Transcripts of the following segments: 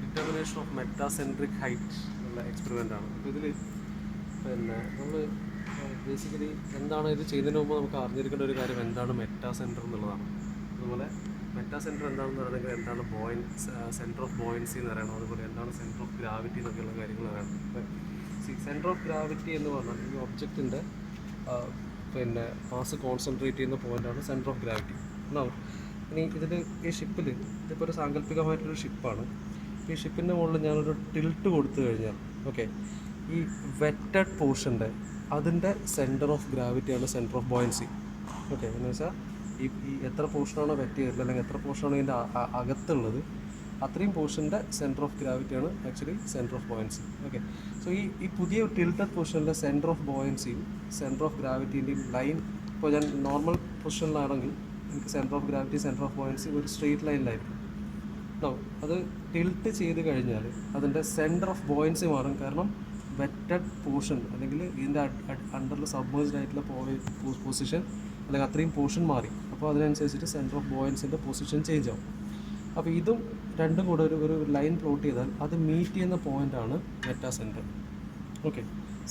Determination of metacentric height ഉള്ള experiment ആണ്. അപ്പോൾ ഇതിൽ പിന്നെ നമ്മൾ ബേസിക്കലി എന്താണ് ഇത് ചെയ്യുന്നതിന് മുമ്പ് നമുക്ക് അറിഞ്ഞിരിക്കേണ്ട ഒരു കാര്യം എന്താണ് മെറ്റാസെൻറ്റർ എന്നുള്ളതാണ്. അതുപോലെ മെറ്റാസെൻറ്റർ എന്താണെന്ന് പറയുന്നത് എന്താണ് സെൻറ്റർ ഓഫ് ബോയൻസി എന്ന് പറയണം, അതുപോലെ എന്താണ് സെൻറ്റർ ഓഫ് ഗ്രാവിറ്റി എന്നൊക്കെയുള്ള കാര്യങ്ങൾ അറിയണം. സെൻറ്റർ ഓഫ് ഗ്രാവിറ്റി എന്ന് പറഞ്ഞാൽ ഈ ഒബ്ജക്റ്റിൻ്റെ പിന്നെ മാസ് കോൺസെൻട്രേറ്റ് ചെയ്യുന്ന പോയിൻ്റാണ് സെൻറ്റർ ഓഫ് ഗ്രാവിറ്റി. ഉണ്ടാവും. ഇനി ഇതിൽ ഈ ഷിപ്പിൽ ഇതിപ്പോൾ ഒരു സാങ്കല്പികമായിട്ടൊരു ഷിപ്പാണ്. ഈ ഷിപ്പിൻ്റെ മുകളിൽ ഞാനൊരു ടിൽട്ട് കൊടുത്തു കഴിഞ്ഞാൽ ഓക്കെ, ഈ വെറ്റഡ് പോർഷൻ്റെ അതിൻ്റെ സെൻറ്റർ ഓഫ് ഗ്രാവിറ്റിയാണ് സെൻറ്റർ ഓഫ് ബോയൻസി. ഓക്കെ, എന്ന് വെച്ചാൽ ഈ എത്ര പോർഷനാണോ വെറ്റ് ചെയ്തിട്ടുള്ളത് അല്ലെങ്കിൽ എത്ര പോർഷനാണോ ഇതിൻ്റെ അകത്തുള്ളത് അത്രയും പോർഷൻ്റെ സെൻറ്റർ ഓഫ് ഗ്രാവിറ്റിയാണ് actually centre of buoyancy. Okay, so ഈ പുതിയ ടിൽറ്റഡ് പോർഷനിലെ സെൻറ്റർ ഓഫ് ബോയൻസിയും സെൻറ്റർ ഓഫ് ഗ്രാവിറ്റീൻ്റെയും ലൈൻ ഇപ്പോൾ ഞാൻ നോർമൽ പൊസിഷനിലാണെങ്കിൽ എനിക്ക് centre of gravity centre of buoyancy ഒരു സ്ട്രെയിറ്റ് ലൈനിലായിരിക്കും. അത് ടിൽറ്റ് ചെയ്ത് കഴിഞ്ഞാൽ അതിൻ്റെ സെൻറ്റർ ഓഫ് ബോയൻസി മാറും. കാരണം വെറ്റഡ് പോർഷൻ അല്ലെങ്കിൽ ഇതിൻ്റെ അണ്ടറിൽ സബ്മേഴ്സ്ഡ് ആയിട്ടുള്ള പൊസിഷൻ അല്ലെങ്കിൽ അത്രയും പോർഷൻ മാറി. അപ്പോൾ അതിനനുസരിച്ചിട്ട് സെൻറ്റർ ഓഫ് ബോയൻസിൻ്റെ പൊസിഷൻ ചേഞ്ച് ആവും. അപ്പോൾ ഇതും രണ്ടും കൂടെ ഒരു ലൈൻ പ്ലോട്ട് ചെയ്താൽ അത് മീറ്റ് ചെയ്യുന്ന പോയിൻ്റാണ് മെറ്റാസെൻറ്റർ. ഓക്കെ,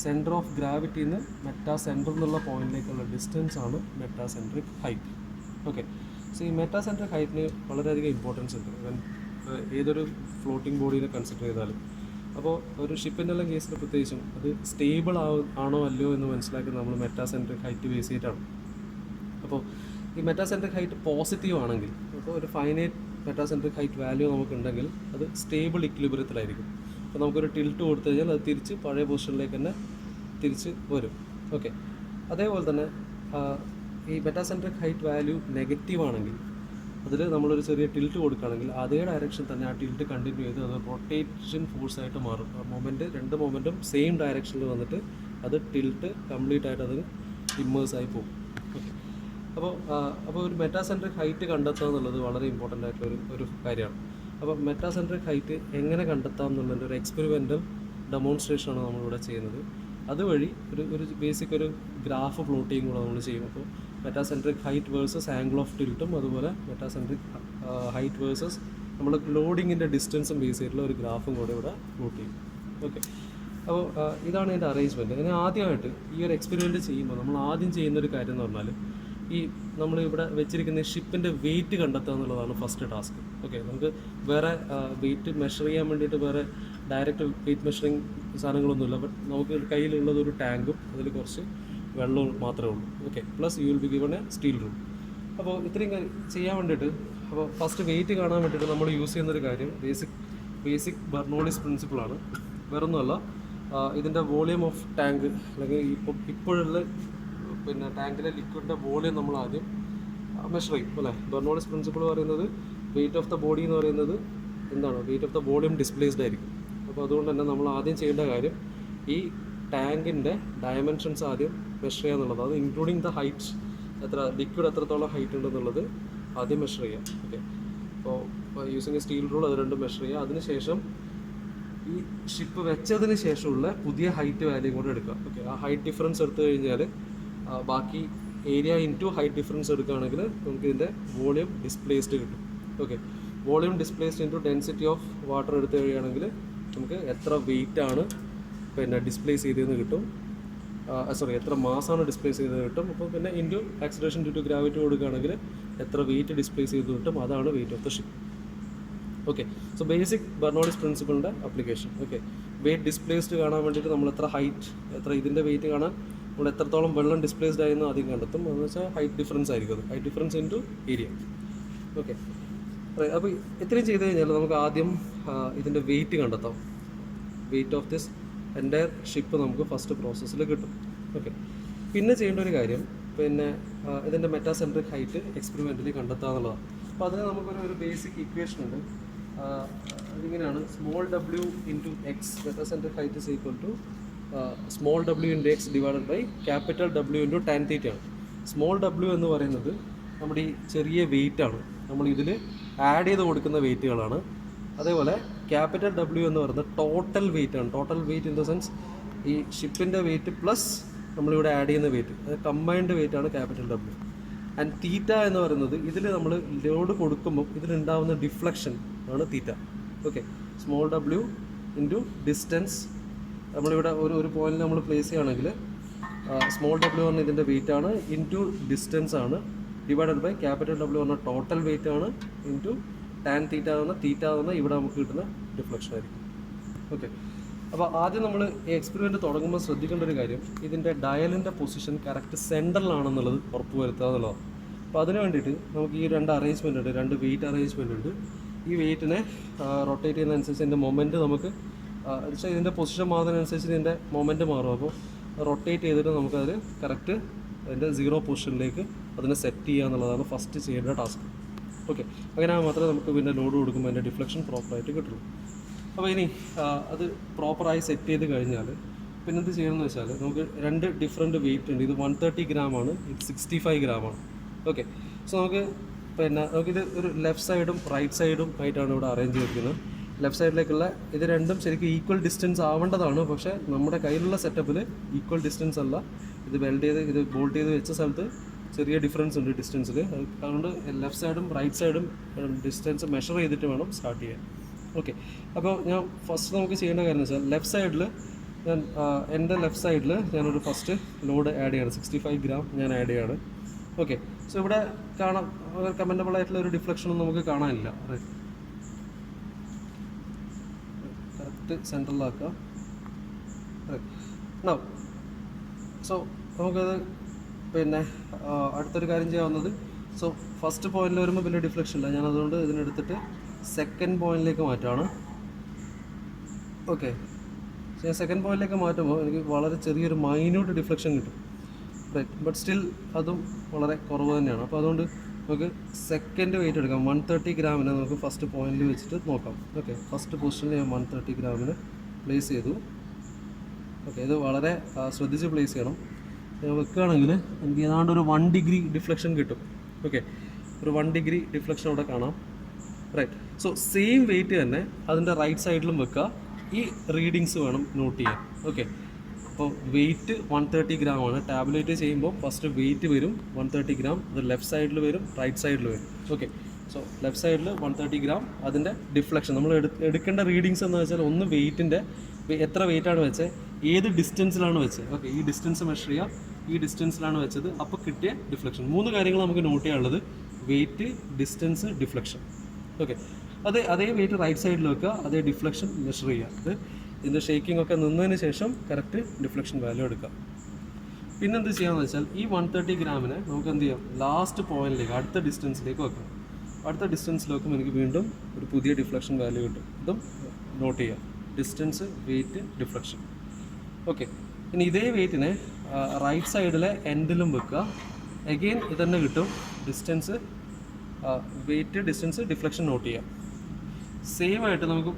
സെൻറ്റർ ഓഫ് ഗ്രാവിറ്റിയിൽ നിന്ന് മെറ്റാസെൻറ്റർ എന്നുള്ള പോയിൻറ്റിലേക്കുള്ള ഡിസ്റ്റൻസ് ആണ് മെറ്റാസെൻട്രിക് ഹൈറ്റ്. ഓക്കെ, സോ ഈ മെറ്റാസെൻട്രിക് ഹൈറ്റിന് വളരെയധികം ഇമ്പോർട്ടൻസ് ഉണ്ട് ഏതൊരു ഫ്ലോട്ടിംഗ് ബോഡീനെ കൺസിഡർ ചെയ്താലും. അപ്പോൾ ഒരു ഷിപ്പിൻ്റെ എല്ലാം കേസിൽ പ്രത്യേകിച്ചും അത് സ്റ്റേബിൾ ആണോ അല്ലയോ എന്ന് മനസ്സിലാക്കുന്നത് നമ്മൾ മെറ്റാസെൻട്രിക് ഹൈറ്റ് ബേസ് ചെയ്തിട്ടാണ്. അപ്പോൾ ഈ മെറ്റാസെൻട്രിക് ഹൈറ്റ് പോസിറ്റീവ് ആണെങ്കിൽ, അപ്പോൾ ഒരു ഫൈനൈറ്റ് മെറ്റാസെൻട്രിക് ഹൈറ്റ് വാല്യൂ നമുക്കുണ്ടെങ്കിൽ അത് സ്റ്റേബിൾ ഇക്വിലിബ്രിയത്തിലായിരിക്കും. അപ്പോൾ നമുക്കൊരു ടിൽറ്റ് കൊടുത്തു കഴിഞ്ഞാൽ അത് തിരിച്ച് പഴയ പൊസിഷനിലേക്ക് തന്നെ തിരിച്ച് വരും. ഓക്കെ, അതേപോലെ തന്നെ ഈ മെറ്റാസെൻട്രിക് ഹൈറ്റ് വാല്യൂ നെഗറ്റീവ് ആണെങ്കിൽ അതിൽ നമ്മളൊരു ചെറിയ ടിൽറ്റ് കൊടുക്കുകയാണെങ്കിൽ അതേ ഡയറക്ഷൻ തന്നെ ആ ടിൽറ്റ് കണ്ടിന്യൂ ചെയ്ത് അത് റൊട്ടേഷൻ ഫോഴ്സായിട്ട് മാറും. രണ്ട് മൊമെൻറ്റും സെയിം ഡയറക്ഷനിൽ വന്നിട്ട് അത് ടിൽറ്റ് കംപ്ലീറ്റ് ആയിട്ട് അത് ഇമ്മേഴ്സായി പോകും. ഓക്കെ, അപ്പോൾ ഒരു മെറ്റാസെൻട്രിക് ഹൈറ്റ് കണ്ടെത്തുക എന്നുള്ളത് വളരെ ഇമ്പോർട്ടൻ്റ് ആയിട്ടുള്ള ഒരു കാര്യമാണ്. അപ്പോൾ മെറ്റാസെൻട്രിക് ഹൈറ്റ് എങ്ങനെ കണ്ടെത്താം എന്നുള്ളതിൻ്റെ ഒരു എക്സ്പെരിമെൻ്റൽ ഡെമോൺസ്ട്രേഷനാണ് നമ്മളിവിടെ ചെയ്യുന്നത്. അതുവഴി ഒരു ബേസിക് ഒരു ഗ്രാഫ് പ്ലോട്ട് ചെയ്യും കൂടെ നമ്മൾ ചെയ്യും. അപ്പോൾ metacentric height versus angle of ടിൽറ്റും അതുപോലെ മെറ്റാസെൻട്രിക് ഹൈറ്റ് വേഴ്സസ് നമ്മൾ ലോഡിങ്ങിൻ്റെ ഡിസ്റ്റൻസും ബേസ് ചെയ്തിട്ടുള്ള ഒരു ഗ്രാഫും കൂടെ ഇവിടെ പ്ലോട്ട് ചെയ്യും. ഓക്കെ, അപ്പോൾ ഇതാണ് ഇതിൻ്റെ അറേഞ്ച്മെൻറ്റ്. ഇതിന് ആദ്യമായിട്ട് ഈ ഒരു എക്സ്പെരിമെൻറ്റ് ചെയ്യുമ്പോൾ നമ്മൾ ആദ്യം ചെയ്യുന്നൊരു കാര്യം എന്ന് പറഞ്ഞാൽ ഈ നമ്മളിവിടെ വെച്ചിരിക്കുന്ന ഷിപ്പിൻ്റെ വെയിറ്റ് കണ്ടെത്തുക എന്നുള്ളതാണ് ഫസ്റ്റ് ടാസ്ക്. ഓക്കെ, നമുക്ക് വേറെ വെയിറ്റ് മെഷർ ചെയ്യാൻ വേണ്ടിയിട്ട് വേറെ ഡയറക്റ്റ് വെയിറ്റ് മെഷറിങ് സാധനങ്ങളൊന്നുമില്ല. ബട്ട് നമുക്ക് കയ്യിലുള്ളത് ഒരു ടാങ്കും അതിൽ കുറച്ച് വെള്ളവും മാത്രമേ ഉള്ളൂ. Okay, plus you will be given A steel room. അപ്പോൾ ഇത്രയും ചെയ്യാൻ വേണ്ടിയിട്ട് അപ്പോൾ ഫസ്റ്റ് വെയിറ്റ് കാണാൻ വേണ്ടിയിട്ട് നമ്മൾ യൂസ് ചെയ്യുന്നൊരു കാര്യം ബേസിക് ബെർണോളിസ് പ്രിൻസിപ്പിളാണ്. വേറൊന്നുമല്ല, ഇതിൻ്റെ വോളിയം ഓഫ് ടാങ്ക് അല്ലെങ്കിൽ ഇപ്പോഴുള്ള പിന്നെ ടാങ്കിലെ ലിക്വിഡിൻ്റെ വോളിയം നമ്മൾ ആദ്യം മെഷർ ചെയ്യും അല്ലേ. ബെർണോളിസ് പ്രിൻസിപ്പിൾ പറയുന്നത് വെയിറ്റ് ഓഫ് ദ ബോഡി എന്ന് പറയുന്നത് എന്താണ്, wait of the volume displaced ആയിരിക്കും. അപ്പോൾ അതുകൊണ്ട് തന്നെ നമ്മൾ ആദ്യം ചെയ്യേണ്ട കാര്യം ഈ ടാങ്കിൻ്റെ ഡയമെൻഷൻസ് ആദ്യം മെഷർ ചെയ്യുക എന്നുള്ളത്, അത് ഇൻക്ലൂഡിങ് ദ ഹൈറ്റ്, ലിക്വിഡ് എത്രത്തോളം ഹൈറ്റ് ഉണ്ടെന്നുള്ളത് ആദ്യം മെഷർ ചെയ്യാം. ഓക്കെ, അപ്പോൾ യൂസിങ് എ സ്റ്റീൽ റൂൾ അത് രണ്ടും മെഷർ ചെയ്യുക. അതിനുശേഷം ഈ ഷിപ്പ് വെച്ചതിന് ശേഷമുള്ള പുതിയ ഹൈറ്റ് വാല്യൂ കൂടെ എടുക്കുക. ഓക്കെ, ആ ഹൈറ്റ് ഡിഫറൻസ് എടുത്തു കഴിഞ്ഞാൽ ബാക്കി ഏരിയ ഇൻറ്റു ഹൈറ്റ് ഡിഫറൻസ് എടുക്കുകയാണെങ്കിൽ നമുക്ക് ഇതിൻ്റെ വോളിയം ഡിസ്പ്ലേസ്ഡ് കിട്ടും. Okay, volume displaced into density of water എടുത്തു കഴിയുകയാണെങ്കിൽ നമുക്ക് എത്ര വെയിറ്റ് ആണ് പിന്നെ ഡിസ്പ്ലേസ് ചെയ്തതെന്ന് കിട്ടും. എത്ര മാസാണ് ഡിസ്പ്ലേസ് ചെയ്തത് കിട്ടും. അപ്പോൾ പിന്നെ into acceleration due to gravity കൊടുക്കുകയാണെങ്കിൽ എത്ര വെയിറ്റ് ഡിസ്പ്ലേസ് ചെയ്ത് കിട്ടും, അതാണ് weight of the ship. Okay, so basic Bernoulli's പ്രിൻസിപ്പിളിൻ്റെ ആപ്ലിക്കേഷൻ. ഓക്കെ, വെയിറ്റ് ഡിസ്പ്ലേസ്ഡ് കാണാൻ വേണ്ടിയിട്ട് നമ്മൾ എത്ര ഇതിൻ്റെ വെയിറ്റ് കാണാൻ നമ്മൾ എത്രത്തോളം വെള്ളം ഡിസ്പ്ലേസ്ഡ് ആയെന്ന് ആദ്യം കണ്ടെത്തും. എന്ന് വെച്ചാൽ ഹൈറ്റ് ഡിഫറൻസ് ആയിരിക്കും അത്, height difference into area. Okay, അപ്പോൾ ഇത്രയും ചെയ്ത് കഴിഞ്ഞാൽ നമുക്ക് ആദ്യം ഇതിൻ്റെ വെയിറ്റ് കണ്ടെത്താം. Weight of this entire ship നമുക്ക് ഫസ്റ്റ് പ്രോസസ്സിൽ കിട്ടും. ഓക്കെ, പിന്നെ ചെയ്യേണ്ട ഒരു കാര്യം പിന്നെ ഇതിൻ്റെ മെറ്റാസെൻട്രിക് ഹൈറ്റ് എക്സ്പെരിമെൻ്റലി കണ്ടെത്തുക എന്നുള്ളതാണ്. അപ്പോൾ അതിന് നമുക്കൊരു ബേസിക് ഇക്വേഷൻ ഉണ്ട്. അതിങ്ങനെയാണ്, small W into X metacentric height is equal to small W into X divided by capital W into tan theta ആണ്. സ്മോൾ ഡബ്ല്യു എന്ന് പറയുന്നത് നമ്മുടെ ഈ ചെറിയ വെയിറ്റാണ്, നമ്മൾ ഇതിൽ ആഡ് ചെയ്ത് കൊടുക്കുന്ന വെയിറ്റുകളാണ്. അതേപോലെ ക്യാപിറ്റൽ ഡബ്ല്യു എന്ന് പറയുന്നത് ടോട്ടൽ വെയിറ്റ് ആണ്. Total weight in the sense ഈ ഷിപ്പിൻ്റെ വെയിറ്റ് പ്ലസ് നമ്മളിവിടെ ആഡ് ചെയ്യുന്ന വെയിറ്റ്, അത് കമ്പൈൻഡ് വെയിറ്റ് ആണ് ക്യാപിറ്റൽ ഡബ്ല്യു. ആൻഡ് തീറ്റ എന്ന് പറയുന്നത് ഇതിൽ നമ്മൾ ലോഡ് കൊടുക്കുമ്പോൾ ഇതിലുണ്ടാകുന്ന ഡിഫ്ലക്ഷൻ ആണ് theta. Okay, small W into distance. നമ്മളിവിടെ ഒരു പോയിന്റിൽ നമ്മൾ പ്ലേസ് ചെയ്യുകയാണെങ്കിൽ സ്മോൾ ഡബ്ല്യു പറഞ്ഞാൽ ഇതിൻ്റെ വെയിറ്റ് ആണ്, ഇൻറ്റു ഡിസ്റ്റൻസ് ആണ്, ഡിവൈഡഡ് ബൈ ക്യാപിറ്റൽ ഡബ്ല്യു പറഞ്ഞാൽ ടോട്ടൽ വെയിറ്റ് ആണ്, ഇൻറ്റു ടാൻ തീറ്റ പറഞ്ഞാൽ ഇവിടെ നമുക്ക് കിട്ടുന്ന ഡിഫ്ലക്ഷൻ ആയിരിക്കും. ഓക്കെ, അപ്പോൾ ആദ്യം നമ്മൾ ഈ എക്സ്പെരിമെൻറ്റ് തുടങ്ങുമ്പോൾ ശ്രദ്ധിക്കേണ്ട ഒരു കാര്യം, ഇതിൻ്റെ ഡയലിൻ്റെ പൊസിഷൻ കറക്റ്റ് സെൻറ്ററിലാണെന്നുള്ളത് ഉറപ്പ് വരുത്തുക എന്നുള്ളതാണ്. അപ്പോൾ അതിന് വേണ്ടിയിട്ട് നമുക്ക് ഈ രണ്ട് അറേഞ്ച്മെൻ്റ് ഉണ്ട്, രണ്ട് വെയിറ്റ് അറേഞ്ച്മെൻ്റ് ഉണ്ട്. ഈ വെയിറ്റിനെ റൊട്ടേറ്റ് ചെയ്യുന്നതനുസരിച്ച് ഇതിൻ്റെ മൊമെൻറ്റ് നമുക്ക് വെച്ചാൽ ഇതിൻ്റെ പൊസിഷൻ മാറുന്നതിനനുസരിച്ച് ഇതിൻ്റെ മൊമെൻറ്റ് മാറും. അപ്പോൾ റൊട്ടേറ്റ് ചെയ്തിട്ട് നമുക്കതിൽ കറക്റ്റ് അതിൻ്റെ 0 പൊസിഷനിലേക്ക് അതിനെ സെറ്റ് ചെയ്യുക എന്നുള്ളതാണ് ഫസ്റ്റ് ചെയ്യേണ്ട ടാസ്ക്. ഓക്കെ, അങ്ങനെ മാത്രമേ നമുക്ക് പിന്നെ ലോഡ് കൊടുക്കുമ്പോൾ അതിൻ്റെ ഡിഫ്ലക്ഷൻ പ്രോപ്പറായിട്ട് കിട്ടുള്ളൂ. അപ്പോൾ ഇനി അത് പ്രോപ്പറായി സെറ്റ് ചെയ്ത് കഴിഞ്ഞാൽ പിന്നെ എന്ത് ചെയ്യണമെന്ന് വെച്ചാൽ നമുക്ക് രണ്ട് ഡിഫറെൻറ്റ് വെയിറ്റ് ഉണ്ട്. ഇത് 130 ഗ്രാമാണ്, ഇത് 65 ഗ്രാമാണ്. ഓക്കെ, സോ നമുക്കിത് ഒരു ലെഫ്റ്റ് സൈഡും റൈറ്റ് സൈഡും ആയിട്ടാണ് ഇവിടെ അറേഞ്ച് ചെയ്തിരിക്കുന്നത്. ലെഫ്റ്റ് സൈഡിലേക്കുള്ള ഇത് രണ്ടും ശരിക്കും ഈക്വൽ ഡിസ്റ്റൻസ് ആവേണ്ടതാണ്, പക്ഷേ നമ്മുടെ കയ്യിലുള്ള സെറ്റപ്പിൽ ഈക്വൽ ഡിസ്റ്റൻസ് അല്ല. ഇത് വെൽഡ് ചെയ്ത് ഇത് ബോൾട്ട് ചെയ്ത് വെച്ച സ്ഥലത്ത് ചെറിയ ഡിഫറൻസ് ഉണ്ട് ഡിസ്റ്റൻസിൽ. അതുകൊണ്ട് ലെഫ്റ്റ് സൈഡും റൈറ്റ് സൈഡും ഡിസ്റ്റൻസ് മെഷർ ചെയ്തിട്ട് വേണം സ്റ്റാർട്ട് ചെയ്യാൻ. ഓക്കെ, അപ്പോൾ ഞാൻ ഫസ്റ്റ് നമുക്ക് ചെയ്യേണ്ട കാര്യം എന്ന് വെച്ചാൽ ലെഫ്റ്റ് സൈഡിൽ എൻ്റെ ലെഫ്റ്റ് സൈഡിൽ ഞാനൊരു ഫസ്റ്റ് ലോഡ് ആഡ് ചെയ്യാണ്. 65 ഗ്രാം ഞാൻ ആഡ് ചെയ്യാണ്. ഓക്കെ, സോ ഇവിടെ കാണാം കമൻറ്റബിൾ ആയിട്ടുള്ള ഒരു ഡിഫ്ലക്ഷനൊന്നും നമുക്ക് കാണാനില്ല. കറക്റ്റ് സെൻട്രലാക്കുക. സോ നമുക്കത് അടുത്തൊരു കാര്യം ചെയ്യാവുന്നത്, സോ ഫസ്റ്റ് പോയിന്റിൽ വരുമ്പോൾ വലിയ ഡിഫ്ലക്ഷൻ ഇല്ല, ഞാൻ അതുകൊണ്ട് ഇതിനെടുത്തിട്ട് സെക്കൻഡ് പോയിന്റിലേക്ക് മാറ്റുകയാണ്. ഓക്കെ, ഞാൻ സെക്കൻഡ് പോയിന്റിലേക്ക് മാറ്റുമ്പോൾ എനിക്ക് വളരെ ചെറിയൊരു മൈന്യൂട്ട് ഡിഫ്ലക്ഷൻ കിട്ടും. റൈറ്റ്, ബട്ട് സ്റ്റിൽ അതും വളരെ കുറവ് തന്നെയാണ്. അപ്പോൾ അതുകൊണ്ട് നമുക്ക് സെക്കൻഡ് വെയിറ്റ് എടുക്കാം. 130 ഗ്രാമിനെ നമുക്ക് ഫസ്റ്റ് പോയിന്റിൽ വെച്ചിട്ട് നോക്കാം. ഓക്കെ, ഫസ്റ്റ് പൊസിഷനിൽ ഞാൻ 130 ഗ്രാമിന് പ്ലേസ് ചെയ്തു. ഓക്കെ, ഇത് വളരെ ശ്രദ്ധിച്ച് പ്ലേസ് ചെയ്യണം. ഞാൻ വെക്കുകയാണെങ്കിൽ എനിക്ക് ഏതാണ്ട് ഒരു 1 ഡിഗ്രി ഡിഫ്ലക്ഷൻ കിട്ടും. ഓക്കെ, ഒരു 1 ഡിഗ്രി ഡിഫ്ലക്ഷൻ അവിടെ കാണാം. റൈറ്റ്, സോ സെയിം വെയിറ്റ് തന്നെ അതിൻ്റെ റൈറ്റ് സൈഡിലും വെക്കുക. ഈ റീഡിങ്സ് വേണം നോട്ട് ചെയ്യാൻ. ഓക്കെ, അപ്പോൾ വെയിറ്റ് 130 ഗ്രാമാണ്. ടാബുലേറ്റ് ചെയ്യുമ്പോൾ ഫസ്റ്റ് വെയിറ്റ് വരും 130 ഗ്രാം, അത് ലെഫ്റ്റ് സൈഡിൽ വരും, റൈറ്റ് സൈഡിൽ വരും. ഓക്കെ, സോ ലെഫ്റ്റ് സൈഡിൽ 130 ഗ്രാം, അതിൻ്റെ ഡിഫ്ലക്ഷൻ നമ്മൾ എടുക്കേണ്ട റീഡിങ്സ് എന്ന് വെച്ചാൽ ഒന്ന് വെയിറ്റിൻ്റെ എത്ര വെയിറ്റാണ് വെച്ചത്, ഏത് ഡിസ്റ്റൻസിലാണ് വെച്ചത്. ഓക്കെ, ഈ ഡിസ്റ്റൻസ് മെഷർ ചെയ്യുക, ഈ ഡിസ്റ്റൻസിലാണ് വെച്ചത്, അപ്പോൾ കിട്ടിയ ഡിഫ്ലക്ഷൻ. 3 കാര്യങ്ങൾ നമുക്ക് നോട്ട് ചെയ്യാനുള്ളത്: വെയിറ്റ്, ഡിസ്റ്റൻസ്, ഡിഫ്ലക്ഷൻ. ഓക്കെ, അതേ വെയിറ്റ് റൈറ്റ് സൈഡിൽ വെക്കുക, അതേ ഡിഫ്ലക്ഷൻ മെഷർ ചെയ്യുക. അത് ഇതിൻ്റെ ഷേക്കിംഗ് ഒക്കെ നിന്നതിന് ശേഷം കറക്റ്റ് ഡിഫ്ലക്ഷൻ വാല്യൂ എടുക്കുക. പിന്നെന്ത് ചെയ്യാമെന്ന് വെച്ചാൽ ഈ 130 ഗ്രാമിനെ നമുക്ക് എന്ത് ചെയ്യാം, ലാസ്റ്റ് പോയിന്റിലേക്ക് അടുത്ത ഡിസ്റ്റൻസിലേക്ക് വെക്കാം. അടുത്ത ഡിസ്റ്റൻസിൽ വെക്കുമ്പോൾ എനിക്ക് വീണ്ടും ഒരു പുതിയ ഡിഫ്ലക്ഷൻ വാല്യൂ കിട്ടും. ഇതും നോട്ട് ചെയ്യാം: ഡിസ്റ്റൻസ്, വെയിറ്റ്, ഡിഫ്ലക്ഷൻ. ഓക്കെ, ഇനി ഇതേ വെയിറ്റിനെ റൈറ്റ് സൈഡിലെ എൻഡിലും വെക്കുക. അഗെയിൻ ഇത് തന്നെ കിട്ടും: distance, weight, distance, deflection note ചെയ്യാം. സെയിം ആയിട്ട് നമുക്ക്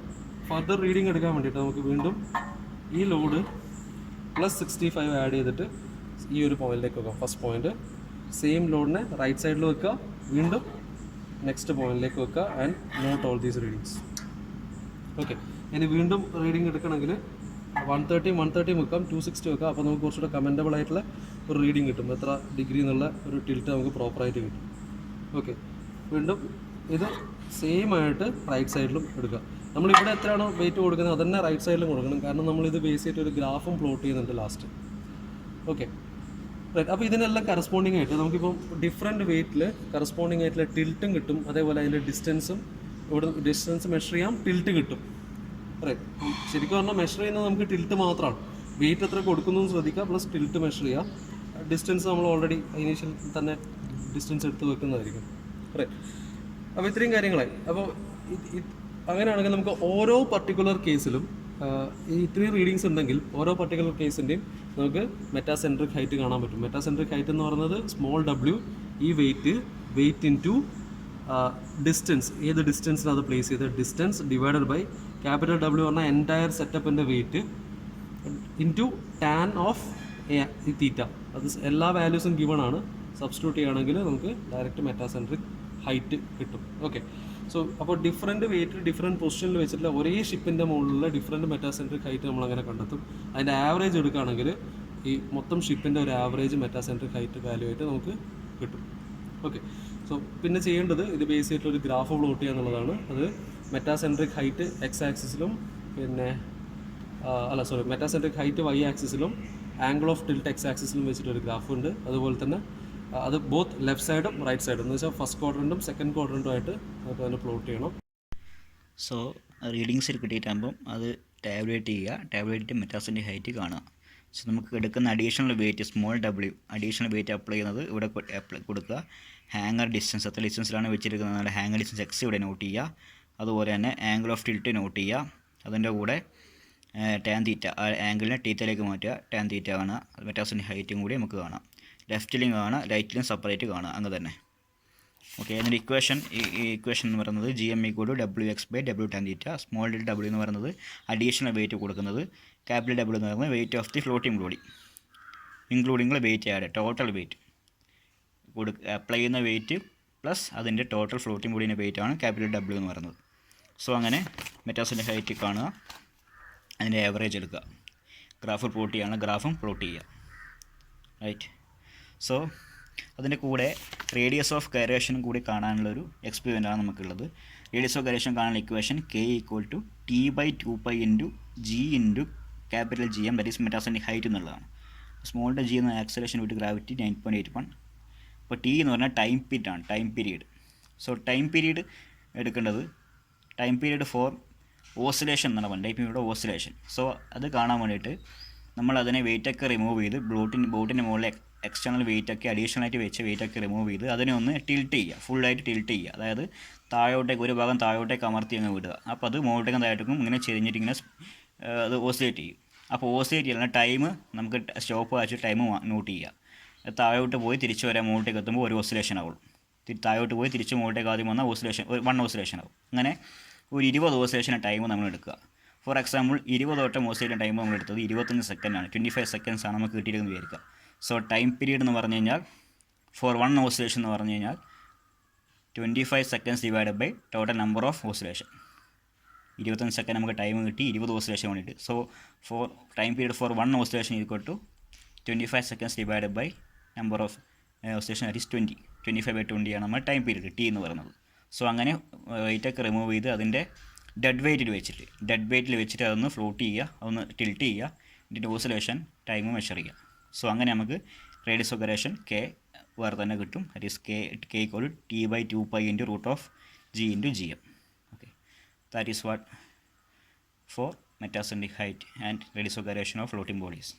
ഫർദർ റീഡിങ് എടുക്കാൻ വേണ്ടിയിട്ട് നമുക്ക് വീണ്ടും ഈ ലോഡ് +65 ആഡ് ചെയ്തിട്ട് ഈ ഒരു പോയിന്റിലേക്ക് വെക്കാം. ഫസ്റ്റ് പോയിന്റ് സെയിം ലോഡിനെ റൈറ്റ് സൈഡിൽ വെക്കുക, വീണ്ടും നെക്സ്റ്റ് പോയിന്റിലേക്ക് വെക്കുക and note all these readings. Okay, ഇനി വീണ്ടും റീഡിങ് എടുക്കണമെങ്കിൽ 130 വെക്കാം, 260 വെക്കാം. അപ്പോൾ നമുക്ക് കുറച്ചുകൂടെ കമൻറ്റബിൾ ആയിട്ടുള്ള ഒരു റീഡിങ് കിട്ടും, എത്ര ഡിഗ്രി എന്നുള്ള ഒരു ടിൽറ്റ് നമുക്ക് പ്രോപ്പറായിട്ട് കിട്ടും. ഓക്കെ, വീണ്ടും ഇത് സെയിം ആയിട്ട് റൈറ്റ് സൈഡിലും എടുക്കുക. നമ്മളിവിടെ എത്രയാണോ വെയിറ്റ് കൊടുക്കുന്നത് അതന്നെ റൈറ്റ് സൈഡിലും കൊടുക്കണം, കാരണം നമ്മളിത് ബേസ് ചെയ്തിട്ട് ഒരു ഗ്രാഫും പ്ലോട്ട് ചെയ്യുന്നുണ്ട് ലാസ്റ്റ്. Okay, right. അപ്പോൾ ഇതിനെല്ലാം കറസ്പോണ്ടിങ് ആയിട്ട് നമുക്കിപ്പം ഡിഫറെൻറ്റ് വെയിറ്റിൽ കറസ്പോണ്ടിങ് ആയിട്ടുള്ള ടിൽറ്റും കിട്ടും, അതേപോലെ അതിൻ്റെ ഡിസ്റ്റൻസും ഇവിടെ ഡിസ്റ്റൻസ് മെഷർ ചെയ്യാം, ടിൽറ്റ് കിട്ടും. റൈറ്റ്, ശരിക്കും പറഞ്ഞാൽ മെഷർ ചെയ്യുന്നത് നമുക്ക് ടിൽറ്റ് മാത്രമാണ്. വെയിറ്റ് എത്ര കൊടുക്കുന്നു എന്ന് ശ്രദ്ധിക്കുക, പ്ലസ് ടിൽറ്റ് മെഷർ ചെയ്യുക. ഡിസ്റ്റൻസ് നമ്മൾ ഓൾറെഡി ഇനീഷ്യൽ തന്നെ ഡിസ്റ്റൻസ് എടുത്ത് വെക്കുന്നതായിരിക്കും. റൈറ്റ്, അപ്പോൾ ഇത്രയും കാര്യങ്ങളായി. അപ്പോൾ അങ്ങനെയാണെങ്കിൽ നമുക്ക് ഓരോ പർട്ടിക്കുലർ കേസിലും ഈ ഇത്രയും റീഡിങ്സ് ഉണ്ടെങ്കിൽ ഓരോ പർട്ടിക്കുലർ കേസിൻ്റെയും നമുക്ക് മെറ്റാസെൻട്രിക് ഹൈറ്റ് കാണാൻ പറ്റും. മെറ്റാസെൻട്രിക് ഹൈറ്റ് എന്ന് പറയുന്നത് സ്മോൾ ഡബ്ല്യു, ഈ വെയിറ്റ് ഇൻറ്റു ഡിസ്റ്റൻസ്, ഏത് ഡിസ്റ്റൻസിൽ അത് പ്ലേസ് ചെയ്ത് distance divided by capital W പറഞ്ഞാൽ എൻറ്റയർ സെറ്റപ്പിൻ്റെ weight into tan of theta. അത് എല്ലാ വാല്യൂസും ഗിവൺ ആണ്. സബ്സ്റ്റിറ്റ്യൂട്ട് ചെയ്യുകയാണെങ്കിൽ നമുക്ക് ഡയറക്റ്റ് മെറ്റാസെൻട്രിക് ഹൈറ്റ് കിട്ടും. ഓക്കെ, സോ അപ്പോൾ ഡിഫറെൻറ്റ് വെയിറ്റ് ഡിഫറെൻറ്റ് പൊസിഷനിൽ വെച്ചിട്ടുള്ള ഒരേ ഷിപ്പിൻ്റെ മുകളിലുള്ള ഡിഫറെൻറ്റ് മെറ്റാസെൻട്രിക് ഹൈറ്റ് നമ്മളങ്ങനെ കണ്ടെത്തും. അതിൻ്റെ ആവറേജ് എടുക്കുകയാണെങ്കിൽ ഈ മൊത്തം ഷിപ്പിൻ്റെ ഒരു ആവറേജ് മെറ്റാസെൻട്രിക് ഹൈറ്റ് വാല്യൂ ആയിട്ട് നമുക്ക് കിട്ടും. ഓക്കെ, സോ പിന്നെ ചെയ്യേണ്ടത് ഇത് ബേസ് ചെയ്തിട്ടൊരു ഗ്രാഫ് പ്ലോട്ട് ചെയ്യുക എന്നുള്ളതാണ്. അത് മെറ്റാസെൻട്രിക് ഹൈറ്റ് എക്സ് ആക്സിസിലും പിന്നെ മെറ്റാസെൻട്രിക് ഹൈറ്റ് വൈ ആക്സിസിലും ആംഗിൾ ഓഫ് ടിൽറ്റ് എക്സ് ആക്സിസിലും വെച്ചിട്ടൊരു ഗ്രാഫ് ഉണ്ട്. അതുപോലെ തന്നെ അത് ബോത്ത് ലെഫ്റ്റ് സൈഡും റൈറ്റ് സൈഡും എന്ന് വെച്ചാൽ ഫസ്റ്റ് ക്വാഡ്രൻറ്റും സെക്കൻഡ് ക്വാഡ്രൻറ്റും ആയിട്ട് നമുക്ക് അതിനെ പ്ലോട്ട് ചെയ്യണം. സോ റീഡിങ്സിൽ കിട്ടിയിട്ടാകുമ്പം അത് ടാബുലേറ്റ് ചെയ്യുക, ടാബുലേറ്റ് ചെയ്ത് മെറ്റാസെൻട്രിക് ഹൈറ്റ് കാണുക. സോ നമുക്ക് എടുക്കുന്ന additional weight small W additional weight apply ചെയ്യുന്നത് ഇവിടെ കൊടുക്കുക. ഹാങ്ങർ ഡിസ്റ്റൻസ് എത്ര ഡിസ്റ്റൻസിലാണ് വെച്ചിരിക്കുന്നത്, ഹാങ്ങർ ഡിസ്റ്റൻസ് എക്സ് ഇവിടെ നോട്ട് ചെയ്യുക. അതുപോലെ തന്നെ ആംഗിൾ ഓഫ് ടിൽറ്റ് നോട്ട് ചെയ്യുക. അതിൻ്റെ കൂടെ ടാൻ തീറ്റ, ആ ആംഗിളിനെ തീറ്റയിലേക്ക് മാറ്റുക. ടാൻ തീറ്റ കാണുക. മെറ്റാസെൻട്രിക് ഹൈറ്റും കൂടി നമുക്ക് കാണാം. ലെഫ്റ്റിലും കാണുക, റൈറ്റിലും സെപ്പറേറ്റ് കാണുക. അങ്ങനെ തന്നെ. ഓക്കെ, അതിൻ്റെ ഇക്വേഷൻ എന്ന് പറയുന്നത് GM=WX/W tan തീറ്റ. സ്മോൾ ഡബ്ല്യു എന്ന് പറയുന്നത് അഡീഷണൽ വെയിറ്റ് കൊടുക്കുന്നത്. ക്യാപിറ്റൽ ഡബ്ല്യു എന്ന് പറയുന്നത് weight of the floating body including weight add total weight apply ചെയ്യുന്ന വെയിറ്റ് പ്ലസ് അതിൻ്റെ ടോട്ടൽ ഫ്ലോട്ടിംഗ് ബോഡീൻ്റെ വെയിറ്റ് ആണ് ക്യാപിറ്റൽ ഡബ്ല്യു എന്ന് പറയുന്നത്. സോ അങ്ങനെ മെറ്റാസെൻട്രിക് ഹൈറ്റ് കാണുക, അതിൻ്റെ ആവറേജ് എടുക്കുക. ഗ്രാഫ് പ്ലോട്ട് ചെയ്യുകയാണ്, ഗ്രാഫും പ്ലോട്ട് ചെയ്യുക. റൈറ്റ്. സോ അതിൻ്റെ കൂടെ റേഡിയസ് ഓഫ് ഗൈറേഷനും കൂടി കാണാനുള്ളൊരു എക്സ്പെരിമെൻ്റാണ് നമുക്കുള്ളത്. റേഡിയസ് ഓഫ് ഗൈറേഷൻ കാണാനുള്ള equation K=T/2π × G × capital GM, that is metacentric height എന്നുള്ളതാണ്. സ്മോളിൻ്റെ G എന്ന ആക്സലേഷൻ വിത്ത് ഗ്രാവിറ്റി 9.81. അപ്പോൾ T എന്ന് പറഞ്ഞാൽ ടൈം പീരീഡ് ആണ്, time period. So time period എടുക്കേണ്ടത് ടൈം പീരീഡ് ഫോർ ഓസിലേഷൻ എന്നാണ് പറയുന്നത്, ടൈം പീരീഡ് ഓസിലേഷൻ. സോ അത് കാണാൻ വേണ്ടിയിട്ട് നമ്മൾ അതിനെ വെയിറ്റൊക്കെ റിമൂവ് ചെയ്ത് ബോട്ടിൻ്റെ മുകളിൽ എക്സ്റ്റേണൽ വെയിറ്റൊക്കെ അഡീഷണലായിട്ട് വെച്ച് വെയിറ്റൊക്കെ റിമൂവ് ചെയ്ത് അതിനെ ഒന്ന് ടിൽറ്റ് ചെയ്യുക, ഫുള്ളായിട്ട് ടിൽറ്റ് ചെയ്യുക. അതായത് താഴോട്ടേക്ക് ഒരു ഭാഗം താഴോട്ടേക്ക് അമർത്തി അങ്ങ് വിടുക. അപ്പോൾ അത് മുകളിലേക്കും താഴോട്ടേക്കും ഇങ്ങനെ ചെരിഞ്ഞിട്ട് ഇങ്ങനെ അത് ഓസിലേറ്റ് ചെയ്യും. അപ്പോൾ ഓസിലേറ്റ് ചെയ്യുന്ന ടൈം നമുക്ക് സ്റ്റോപ്പ് വെച്ച് ടൈം നോട്ട് ചെയ്യുക. താഴോട്ട് പോയി തിരിച്ച് വരാൻ മുകളിലേക്ക് എത്തുമ്പോൾ ഒരു ഓസിലേഷൻ ആവുള്ളൂ. താഴോട്ട് പോയി തിരിച്ച് മുകളിലേക്ക് ആദ്യം വന്നാൽ വൺ ഓസിലേഷൻ ആവും. അങ്ങനെ ഒരു 20 ഓസിലേഷൻ ടൈം നമ്മൾ എടുക്കുക. ഫോർ എക്സാമ്പിൾ 20 വട്ടം ഓസിലേഷൻ ടൈം നമ്മൾ എടുത്തത് 25 സെക്കൻഡാണ്, 25 സെക്കൻഡ്സ് ആണ് നമുക്ക് കിട്ടിയിരിക്കുന്നത് വിചാരിക്കുക. സോ ടൈം പീരീഡ് എന്ന് പറഞ്ഞു കഴിഞ്ഞാൽ ഫോർ വൺ ഓസിലേഷൻ എന്ന് പറഞ്ഞു കഴിഞ്ഞാൽ 25 seconds divided by total number of oscillation. 25 second നമുക്ക് ടൈം കിട്ടി 20 ഓസിലേഷൻ വേണ്ടിയിട്ട്. So for time period for one oscillation equal to 25 seconds divided by number of oscillation that is 20. 25/20 ആണ് നമ്മൾ ടൈം പീരീഡ് T എന്ന് പറയുന്നത്. സോ അങ്ങനെ വെയിറ്റൊക്കെ remove ചെയ്ത് അതിൻ്റെ ഡെഡ് വെയിറ്റിൽ വെച്ചിട്ട് അതൊന്ന് ഫ്ലോട്ട് ചെയ്യുക, അതൊന്ന് ടിൽറ്റ് ചെയ്യുക, ഇതിൻ്റെ ഓസിലേഷൻ ടൈം മെഷർ ചെയ്യുക. സോ അങ്ങനെ നമുക്ക് റേഡിയസ് ഓഫ് ഗൈറേഷൻ K വേറെ തന്നെ കിട്ടും. That is K=T/2π × √G × GM. Okay, that is what for metacentric height and radius of gyration of floating bodies.